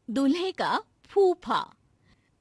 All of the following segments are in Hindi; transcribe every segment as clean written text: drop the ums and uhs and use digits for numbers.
दूल्हे का फूफा।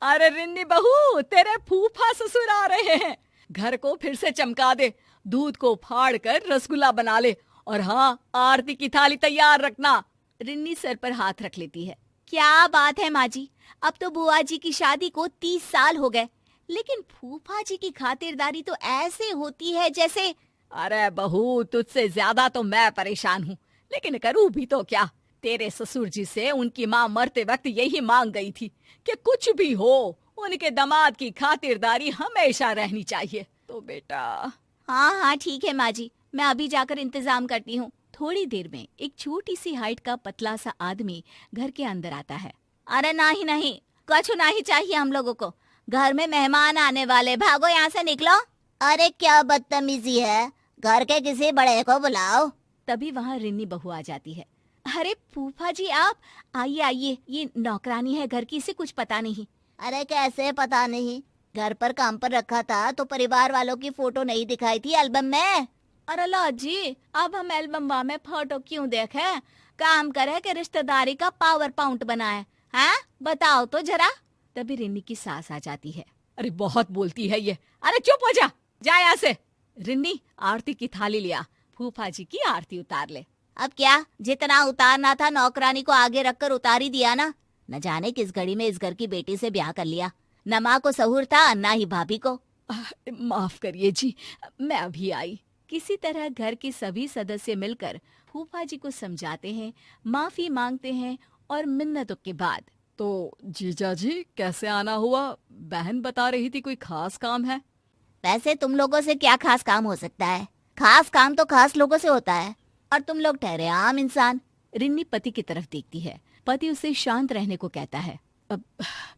अरे रिन्नी बहू, तेरे फूफा ससुर आ रहे हैं। घर को फिर से चमका दे, दूध को फाड़ कर रसगुल्ला बना ले, और हाँ, आरती की थाली तैयार रखना। रिन्नी सर पर हाथ रख लेती है। क्या बात है माँ जी, अब तो बुआ जी की शादी को 30 साल हो गए, लेकिन फूफा जी की खातिरदारी तो ऐसे होती है जैसे। अरे बहू, तुझसे ज्यादा तो मैं परेशान हूँ, लेकिन करूँ भी तो क्या। तेरे ससुर जी से उनकी माँ मरते वक्त यही मांग गई थी कि कुछ भी हो, उनके दामाद की खातिरदारी हमेशा रहनी चाहिए। तो बेटा। हाँ हाँ ठीक है माँ जी, मैं अभी जाकर इंतजाम करती हूँ। थोड़ी देर में एक छोटी सी हाइट का पतला सा आदमी घर के अंदर आता है। अरे नहीं नहीं, कुछ नहीं चाहिए हम लोगों को, घर में मेहमान आने वाले, भागो यहाँ से निकलो। अरे क्या बदतमीजी है, घर के किसी बड़े को बुलाओ। तभी वहाँ रिन्नी बहू आ जाती है। अरे फूफा जी आप, आइए आइए, ये नौकरानी है घर की, इसे कुछ पता नहीं। अरे कैसे पता नहीं, घर पर काम पर रखा था तो परिवार वालों की फोटो नहीं दिखाई थी एल्बम में। अरे ला जी, अब हम एल्बम में फोटो क्यों देखे, काम करे कि रिश्तेदारी का पावर पॉइंट बनाए। हाँ बताओ तो जरा। तभी रिन्नी की सास आ जाती है। अरे बहुत बोलती है ये, अरे चुप हो जा यहाँ से। रिन्नी, आरती की थाली लिया, फूफा जी की आरती उतार ले। अब क्या, जितना उतारना था नौकरानी को आगे रखकर उतार ही दिया ना। न जाने किस घड़ी में इस घर की बेटी से ब्याह कर लिया। न माँ को सहूर था, ना ही भाभी को। माफ करिए जी, मैं अभी आई। किसी तरह घर के सभी सदस्य मिलकर फूफा जी को समझाते हैं, माफी मांगते हैं, और मिन्नतों के बाद। तो जीजा जी कैसे आना हुआ, बहन बता रही थी कोई खास काम है। वैसे तुम लोगों से क्या खास काम हो सकता है, खास काम तो खास लोगों से होता है, और तुम लोग ठहरे आम इंसान। रिन्नी पति की तरफ देखती है। पति उसे शांत रहने को कहता है। अब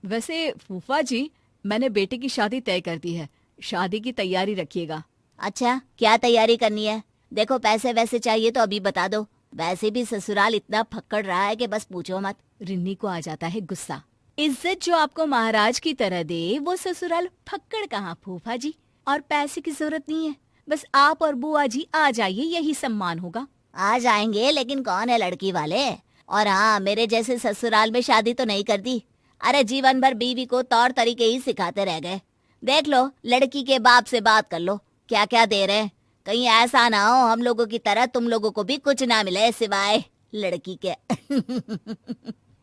वैसे फूफा जी, मैंने बेटे की शादी तय कर दी है, शादी की तैयारी रखिएगा। अच्छा, क्या तैयारी करनी है? देखो पैसे वैसे चाहिए तो अभी बता दो, वैसे भी ससुराल इतना फक्कड़ रहा है कि बस पूछो मत। रिन्नी को आ जाता है गुस्सा। इज्जत जो आपको महाराज की तरह दे, वो ससुराल फक्कड़ कहाँ फूफा जी, और पैसे की जरूरत नहीं है, बस आप और बुआ जी आ जाइए, यही सम्मान होगा। आ जाएंगे, लेकिन कौन है लड़की वाले? और हाँ, मेरे जैसे ससुराल में शादी तो नहीं कर दी। अरे जीवन भर बीवी को तौर तरीके ही सिखाते रह गए। देख लो, लड़की के बाप से बात कर लो, क्या क्या दे रहे हैं। कहीं ऐसा ना हो हम लोगों की तरह तुम लोगों को भी कुछ ना मिले सिवाय लड़की के।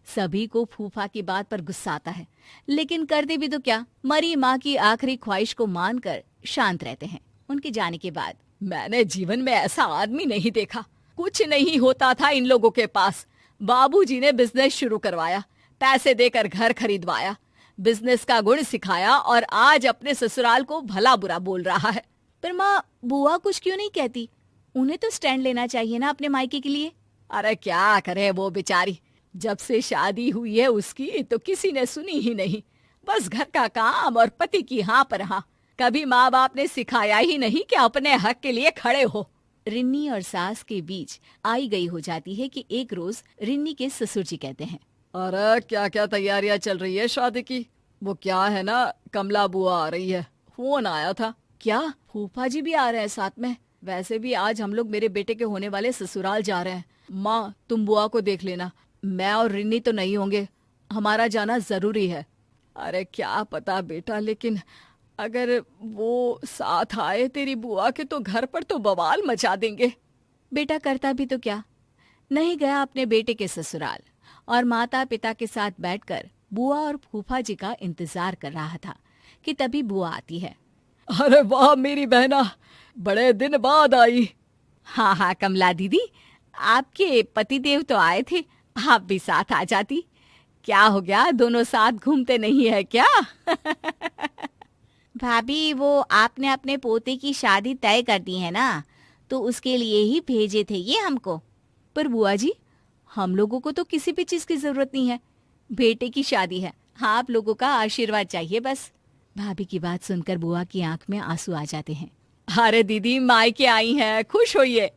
सभी को फूफा की बात पर गुस्सा आता है, लेकिन करते भी तो क्या, मरी माँ की आखिरी ख्वाहिश को मानकर शांत रहते हैं। उनके जाने के बाद मैंने जीवन में ऐसा आदमी नहीं देखा। कुछ नहीं होता था इन लोगों के पास। बाबूजी ने बिजनेस शुरू करवाया, पैसे देकर घर खरीदवाया, बिजनेस का गुण सिखाया, और आज अपने ससुराल को भला बुरा बोल रहा है। पर माँ, बुआ कुछ क्यों नहीं कहती? उन्हें तो स्टैंड लेना चाहिए ना अपने मायके के लिए। अरे क्या करे वो बेचारी, जब से शादी हुई है उसकी तो किसी ने सुनी ही नहीं। बस घर का काम और पति की हाँ पर हाँ। कभी माँ बाप ने सिखाया ही नहीं कि अपने हक के लिए खड़े हो। रिन्नी और सास के बीच आई गई हो जाती है कि एक रोज रिन्नी के ससुर जी कहते हैं, अरे क्या क्या तैयारियां चल रही है शादी की। वो क्या है ना, कमला बुआ आ रही है, फोन आया था। क्या फूफा जी भी आ रहे हैं साथ में? वैसे भी आज हम लोग मेरे बेटे के होने वाले ससुराल जा रहे हैं। माँ तुम बुआ को देख लेना, मैं और रिन्नी तो नहीं होंगे, हमारा जाना जरूरी है। अरे क्या पता बेटा, लेकिन अगर वो साथ आए तेरी बुआ के तो घर पर तो बवाल मचा देंगे। बेटा करता भी तो क्या, नहीं गया अपने बेटे के ससुराल, और माता पिता के साथ बैठकर बुआ और फूफा जी का इंतजार कर रहा था कि तभी बुआ आती है। अरे वाह मेरी बहना, बड़े दिन बाद आई। हाँ हाँ कमला दीदी, आपके पतिदेव तो आए थे, आप भी साथ आ जाती। क्या हो गया, दोनों साथ घूमते नहीं है क्या? भाभी, वो आपने अपने पोते की शादी तय कर दी है ना, तो उसके लिए ही भेजे थे ये हमको। पर बुआ जी, हम लोगों को तो किसी भी चीज की जरूरत नहीं है, बेटे की शादी है, हाँ आप लोगों का आशीर्वाद चाहिए बस। भाभी की बात सुनकर बुआ की आंख में आंसू आ जाते हैं। अरे दीदी, मायके आई हैं, खुश होइए।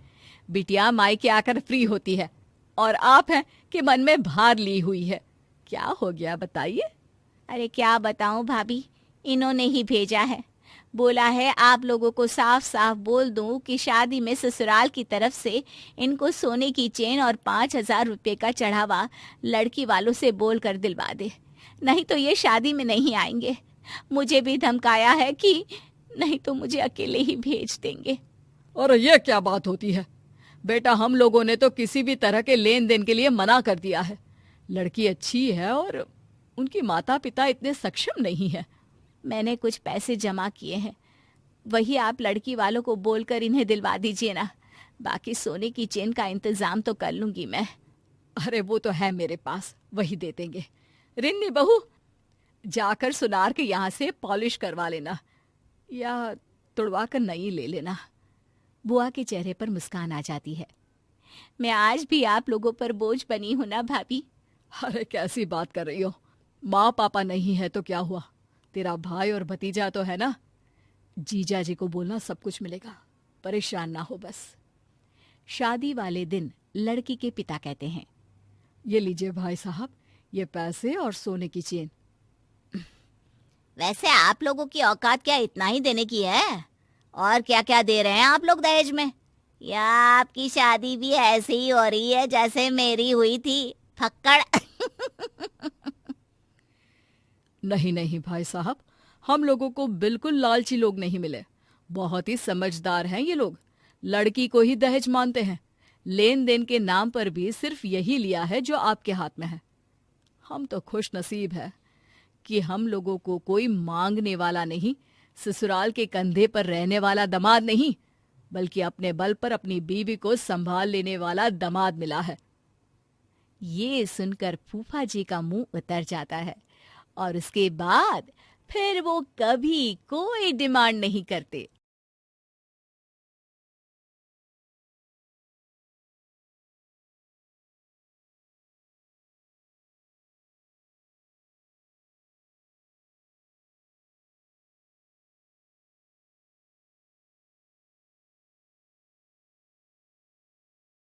बिटिया मायके आकर फ्री होती है, और आप हैं कि मन में भार ली हुई है। क्या हो गया बताइए? अरे क्या बताऊं भाभी, इन्होंने ही भेजा है। बोला है आप लोगों को साफ साफ बोल दूं कि शादी में ससुराल की तरफ से इनको सोने की चेन और 5,000 रुपये का चढ़ावा लड़की वालों से बोल कर दिलवा दे, नहीं तो ये शादी में नहीं आएंगे। मुझे भी धमकाया है कि नहीं तो मुझे अकेले ही भेज देंगे। और ये क्या बात होती है बेटा, हम लोगों ने तो किसी भी तरह के लेन देन के लिए मना कर दिया है। लड़की अच्छी है और उनकी माता पिता इतने सक्षम नहीं है। मैंने कुछ पैसे जमा किए हैं, वही आप लड़की वालों को बोलकर इन्हें दिलवा दीजिए ना। बाकी सोने की चेन का इंतजाम तो कर लूंगी मैं। अरे वो तो है मेरे पास, वही दे देंगे। रिन्नी बहू, जाकर सुनार के यहाँ से पॉलिश करवा लेना या तुड़वा कर नई ले लेना। बुआ के चेहरे पर मुस्कान आ जाती है। मैं आज भी आप लोगों पर बोझ बनी हूं ना भाभी। अरे कैसी बात कर रही हो, माँ पापा नहीं है तो क्या हुआ, तेरा भाई और भतीजा तो है ना। जीजा जी को बोलना सब कुछ मिलेगा, परेशान ना हो बस। शादी वाले दिन लड़की के पिता कहते हैं, ये लीजिए भाई साहब, ये पैसे और सोने की चेन। वैसे आप लोगों की औकात क्या इतना ही देने की है? और क्या क्या दे रहे हैं आप लोग दहेज में? या आपकी शादी भी ऐसे ही हो रही है जैसे मेरी हुई थी, फक्कड़? नहीं नहीं भाई साहब, हम लोगों को बिल्कुल लालची लोग नहीं मिले। बहुत ही समझदार हैं ये लोग, लड़की को ही दहेज मानते हैं। लेन देन के नाम पर भी सिर्फ यही लिया है जो आपके हाथ में है। हम तो खुश नसीब है कि हम लोगों को कोई मांगने वाला नहीं, ससुराल के कंधे पर रहने वाला दामाद नहीं, बल्कि अपने बल पर अपनी बीवी को संभाल लेने वाला दामाद मिला है। ये सुनकर फूफा जी का मुंह उतर जाता है और उसके बाद फिर वो कभी कोई डिमांड नहीं करते।